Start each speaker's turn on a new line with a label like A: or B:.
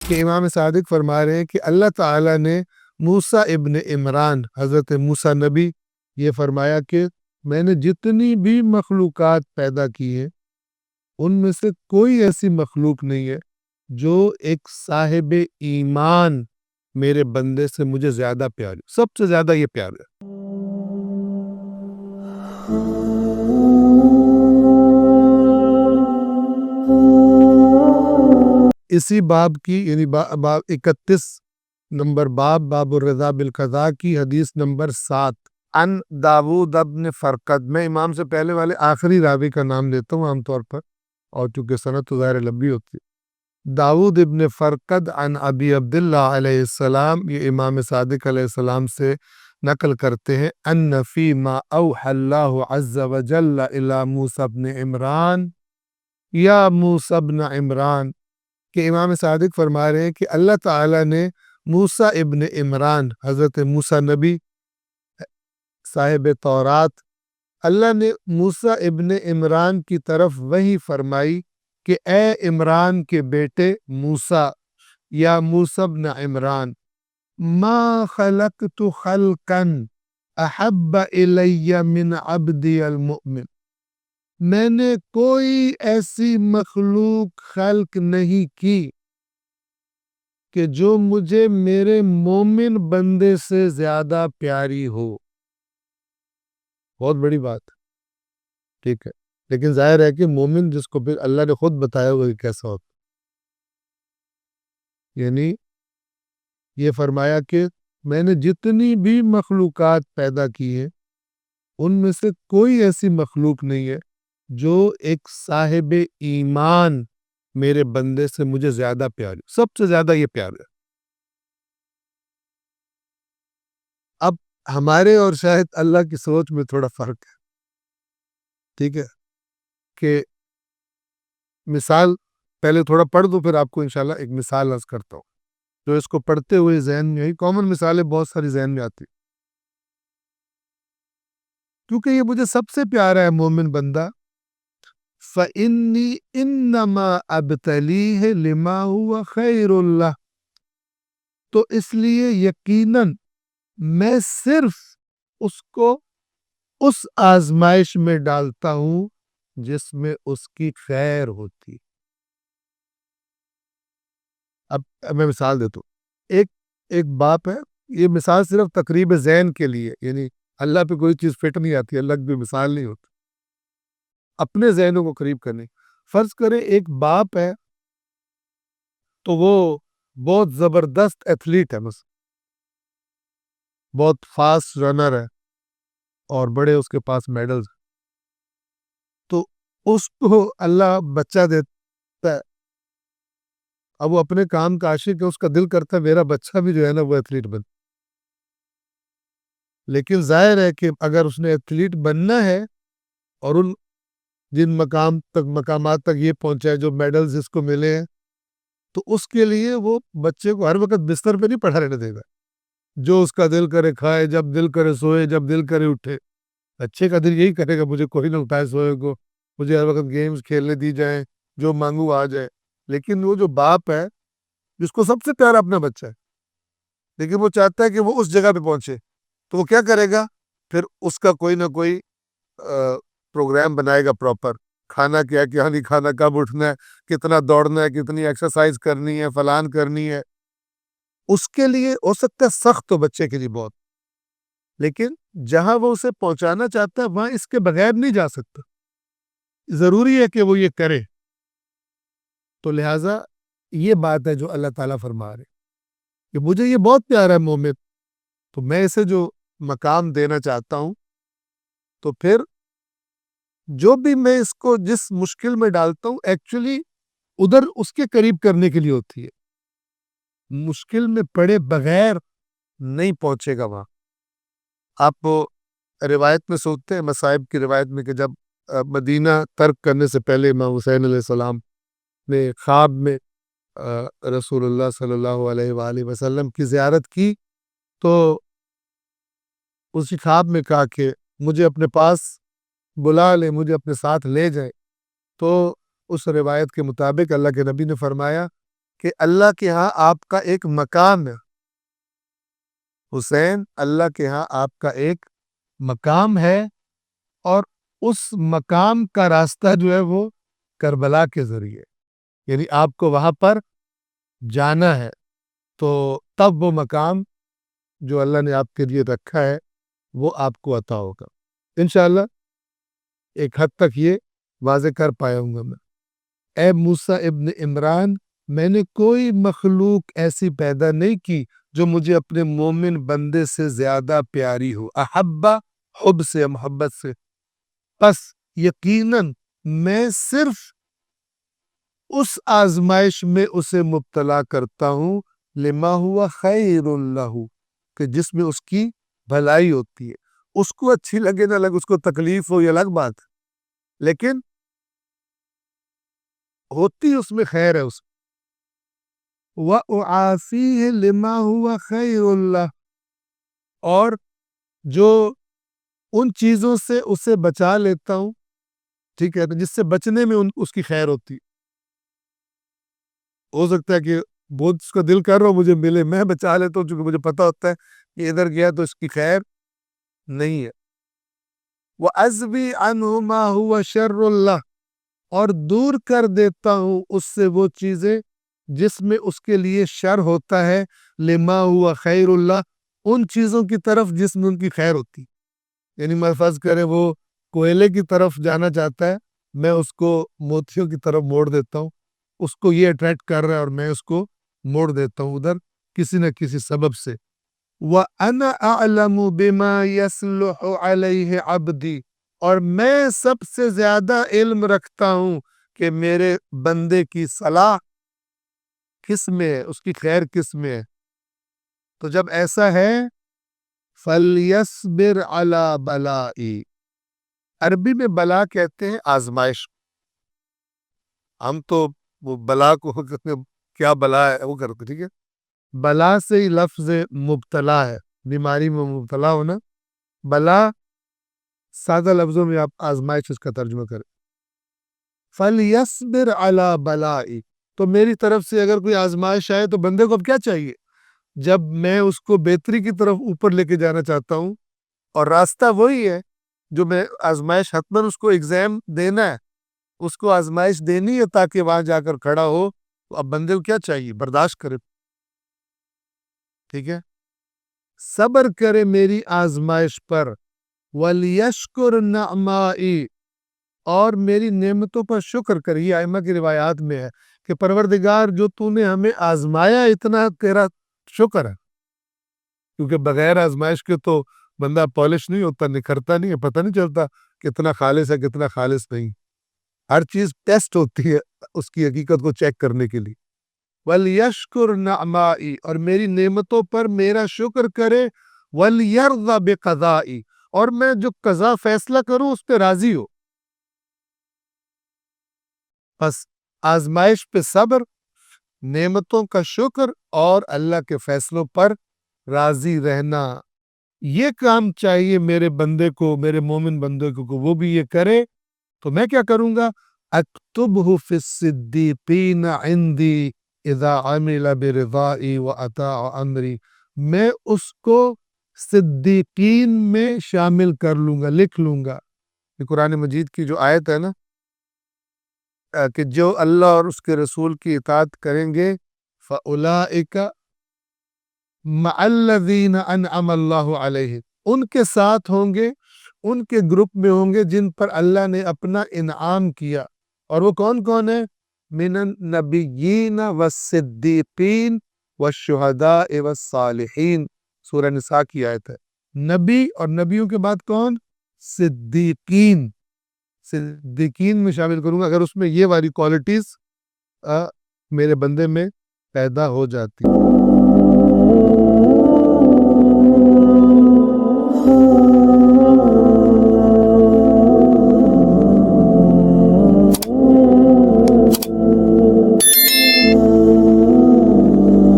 A: کہ امام صادق فرما رہے ہیں کہ اللہ تعالیٰ نے موسیٰ ابن عمران حضرت موسیٰ نبی یہ فرمایا کہ میں نے جتنی بھی مخلوقات پیدا کی ہیں ان میں سے کوئی ایسی مخلوق نہیں ہے جو ایک صاحب ایمان میرے بندے سے مجھے زیادہ پیار ہے، سب سے زیادہ یہ پیار ہے۔ اسی باب کی یعنی باب 31 نمبر باب الرضا بالقضاء کی حدیث نمبر 7 ان داود ابن فرقد، میں امام سے پہلے والے آخری راوی کا نام لیتا ہوں عام طور پر، اور چونکہ سند تو ظاہر لمبی ہوتی ہے۔ داود ابن فرقد عن ابی عبداللہ علیہ السلام، یہ امام صادق علیہ السلام سے نقل کرتے ہیں ان فی ما اوحى اللہ عز وجل الی موسیٰ ابن عمران یا موسیٰ ابن عمران، کہ امام صادق فرما رہے ہیں کہ اللہ تعالیٰ نے موسیٰ ابن عمران حضرت موسیٰ نبی صاحب تورات، اللہ نے موسیٰ ابن عمران کی طرف وحی فرمائی کہ اے عمران کے بیٹے موسیٰ یا موسیٰ ابن عمران، ما خلقت خلقا احب الی من عبدی المؤمن، میں نے کوئی ایسی مخلوق خلق نہیں کی کہ جو مجھے میرے مومن بندے سے زیادہ پیاری ہو۔ بہت بڑی بات، ٹھیک ہے، لیکن ظاہر ہے کہ مومن جس کو پھر اللہ نے خود بتایا ہوگا کہ کیسا ہوتا، یعنی یہ فرمایا کہ میں نے جتنی بھی مخلوقات پیدا کی ہیں ان میں سے کوئی ایسی مخلوق نہیں ہے جو ایک صاحب ایمان میرے بندے سے مجھے زیادہ پیار ہے، سب سے زیادہ یہ پیار ہے۔ اب ہمارے اور شاید اللہ کی سوچ میں تھوڑا فرق ہے، ٹھیک ہے، کہ مثال پہلے تھوڑا پڑھ دو پھر آپ کو انشاءاللہ ایک مثال عرض کرتا ہوں جو اس کو پڑھتے ہوئے ذہن میں یہی کامن مثالیں بہت ساری ذہن میں آتی، کیونکہ یہ مجھے سب سے پیارا ہے مومن بندہ۔ فَإِنِّي إِنَّمَا أَبْتَلِيهِ لِمَا هُوَ خَيْرٌ لَهُ، تو اس لیے یقیناً میں صرف اس کو اس آزمائش میں ڈالتا ہوں جس میں اس کی خیر ہوتی۔ اب میں مثال دیتا ہوں، ایک باپ ہے، یہ مثال صرف تقریب ذہن کے لیے، یعنی اللہ پہ کوئی چیز فٹ نہیں آتی، اللہ کی مثال نہیں ہوتی، اپنے ذہنوں کو قریب کرنے۔ فرض کریں ایک باپ ہے تو وہ بہت زبردست ایتھلیٹ ہے، مثلا بہت فاسٹ رنر ہے اور بڑے اس کے پاس میڈلز، تو اس کو اللہ بچہ دیتا ہے، اب وہ اپنے کام کا عاشق ہے، اس کا دل کرتا ہے میرا بچہ بھی جو ہے نا وہ ایتھلیٹ بن، لیکن ظاہر ہے کہ اگر اس نے ایتھلیٹ بننا ہے اور ان جن مقامات تک یہ پہنچا ہے جو میڈلز اس کو ملے ہیں، تو اس کے لیے وہ بچے کو ہر وقت بستر پہ نہیں پڑھا رہنے دے گا، جو اس کا دل کرے کھائے، جب دل کرے سوئے، جب دل کرے اٹھے۔ بچے کا دل یہی کرے گا مجھے کوئی نہ اٹھائے سوئے کو، مجھے ہر وقت گیمز کھیلنے دی جائیں، جو مانگوں آ جائے۔ لیکن وہ جو باپ ہے جس کو سب سے پیارا اپنا بچہ ہے، لیکن وہ چاہتا ہے کہ وہ اس جگہ پہ پہنچے، تو وہ کیا کرے گا؟ پھر اس کا کوئی نہ کوئی پروگرام بنائے گا پراپر، کھانا کیا نہیں کھانا، کب اٹھنا ہے، کتنا دوڑنا ہے، کتنی ایکسرسائز کرنی ہے، فلان کرنی ہے۔ اس کے لیے ہو سکتا ہے سخت تو بچے کے لیے بہت، لیکن جہاں وہ اسے پہنچانا چاہتا ہے وہاں اس کے بغیر نہیں جا سکتا، ضروری ہے کہ وہ یہ کرے۔ تو لہٰذا یہ بات ہے جو اللہ تعالیٰ فرما رہے کہ مجھے یہ بہت پیارا ہے مومن، تو میں اسے جو مقام دینا چاہتا ہوں، تو پھر جو بھی میں اس کو جس مشکل میں ڈالتا ہوں ایکچولی ادھر اس کے قریب کرنے کے لیے ہوتی ہے، مشکل میں پڑے بغیر نہیں پہنچے گا وہاں۔ آپ روایت میں سنتے ہیں، مصائب کی روایت میں، کہ جب مدینہ ترک کرنے سے پہلے امام حسین علیہ السلام نے خواب میں رسول اللہ صلی اللہ علیہ وآلہ وسلم کی زیارت کی، تو اسی خواب میں کہا کہ مجھے اپنے پاس بلا لے، مجھے اپنے ساتھ لے جائے۔ تو اس روایت کے مطابق اللہ کے نبی نے فرمایا کہ اللہ کے ہاں آپ کا ایک مقام ہے، حسین اللہ کے ہاں آپ کا ایک مقام ہے، اور اس مقام کا راستہ جو ہے وہ کربلا کے ذریعے، یعنی آپ کو وہاں پر جانا ہے، تو تب وہ مقام جو اللہ نے آپ کے لیے رکھا ہے وہ آپ کو عطا ہوگا انشاءاللہ۔ ایک حد تک یہ واضح کر پایا ہوں گا میں۔ اے موسیٰ ابن عمران، میں نے کوئی مخلوق ایسی پیدا نہیں کی جو مجھے اپنے مومن بندے سے زیادہ پیاری ہو، احبا حب سے، محبت سے، پس یقیناً میں صرف اس آزمائش میں اسے مبتلا کرتا ہوں لما ہوا خیر اللہ، کہ جس میں اس کی بھلائی ہوتی ہے۔ اس کو اچھی لگے نہ لگے، اس کو تکلیف ہو، یہ الگ بات ہے، لیکن ہوتی اس میں خیر ہے۔ اس وَأُعَافِيهِ لِمَا هُوَ خَيْرُ اللَّهِ، اور جو ان چیزوں سے اسے بچا لیتا ہوں، ٹھیک ہے، جس سے بچنے میں اس کی خیر ہوتی۔ ہو سکتا ہے کہ بہت اس کا دل کر رہا ہو مجھے ملے، میں بچا لیتا ہوں چونکہ مجھے پتا ہوتا ہے کہ ادھر گیا تو اس کی خیر نہیں ہے۔ وَأَزْوِي عَنْهُ مَا هُوَ شَرُّ اللَّهِ، اور دور کر دیتا ہوں اس سے وہ چیزیں جس میں اس کے لیے شر ہوتا ہے، لما ہوا خیر اللہ، ان چیزوں کی طرف جس میں ان کی خیر ہوتی، یعنی میں فرض کرے وہ کوئلے کی طرف جانا چاہتا ہے، میں اس کو موتیوں کی طرف موڑ دیتا ہوں، اس کو یہ اٹریکٹ کر رہا ہے اور میں اس کو موڑ دیتا ہوں ادھر کسی نہ کسی سبب سے۔ وَأَنَا أَعْلَمُ بِمَا يَصْلُحُ عَلَيْهِ عَبْدِي، اور میں سب سے زیادہ علم رکھتا ہوں کہ میرے بندے کی صلاح کس میں ہے، اس کی خیر کس میں ہے۔ تو جب ایسا ہے فَلْيَصْبِرْ عَلَى بَلَائِي، عربی میں بلا کہتے ہیں آزمائش، ہم تو وہ بلا کو کیا بلا ہے وہ کرتے، ٹھیک ہے، بلا سے ہی لفظ مبتلا ہے، بیماری میں مبتلا ہونا، بلا سادہ لفظوں میں آپ آزمائش اس کا ترجمہ کریں۔ فَلْيَصْبِرْ عَلَى بَلَائِي، تو میری طرف سے اگر کوئی آزمائش آئے تو بندے کو اب کیا چاہیے؟ جب میں اس کو بہتری کی طرف اوپر لے کے جانا چاہتا ہوں، اور راستہ وہی ہے جو میں آزمائش حتماً اس کو ایگزام دینا ہے، اس کو آزمائش دینی ہے تاکہ وہاں جا کر کھڑا ہو، تو اب بندے کو کیا چاہیے؟ برداشت کرے، ٹھیک ہے، صبر کرے میری آزمائش پر، وَلْيَشْكُرْ نَعْمَائِي، اور میری نعمتوں پر شکر کرے۔ یہ ائمہ کی روایات میں ہے کہ پروردگار جو تو نے ہمیں آزمایا اتنا تیرا شکر ہے، کیونکہ بغیر آزمائش کے تو بندہ پالش نہیں ہوتا، نکھرتا نہیں ہے، پتہ نہیں چلتا کتنا خالص ہے کتنا خالص نہیں، ہر چیز ٹیسٹ ہوتی ہے اس کی حقیقت کو چیک کرنے کے لیے۔ وَلْيَشْكُرْ نَعْمَائِي، اور میری نعمتوں پر میرا شکر کرے، وَلْيَرْضَ بِقَضَائِي، اور میں جو قضا فیصلہ کروں اس پہ راضی ہو۔ بس آزمائش پہ صبر، نعمتوں کا شکر، اور اللہ کے فیصلوں پر راضی رہنا، یہ کام چاہیے میرے بندے کو، میرے مومن بندے کو، وہ بھی یہ کرے۔ تو میں کیا کروں گا؟ اکتبہ فی الصدیقین عندی اذا عمل برضائی واطاع امری، میں اس کو صدیقین میں شامل کر لوں گا، لکھ لوں گا۔ یہ قرآن مجید کی جو آیت ہے نا، کہ جو اللہ اور اس کے رسول کی اطاعت کریں گے فَأُولَئِكَ مَعَ الَّذِينَ أَنْعَمَ اللَّهُ عَلَيْهِمْ، ان کے ساتھ ہوں گے، ان کے گروپ میں ہوں گے جن پر اللہ نے اپنا انعام کیا، اور وہ کون کون ہے؟ مِنَ النَّبِيِّينَ وَالصِّدِّيقِينَ وَالشُّهَدَاءِ وَالصَّالِحِينَ، سورہ نساء کی آیت ہے۔ نبی اور نبیوں کے بعد کون؟ صدیقین، صدیقین میں شامل کروں گا اگر اس میں یہ والی کوالٹیز میرے بندے میں پیدا ہو جاتی۔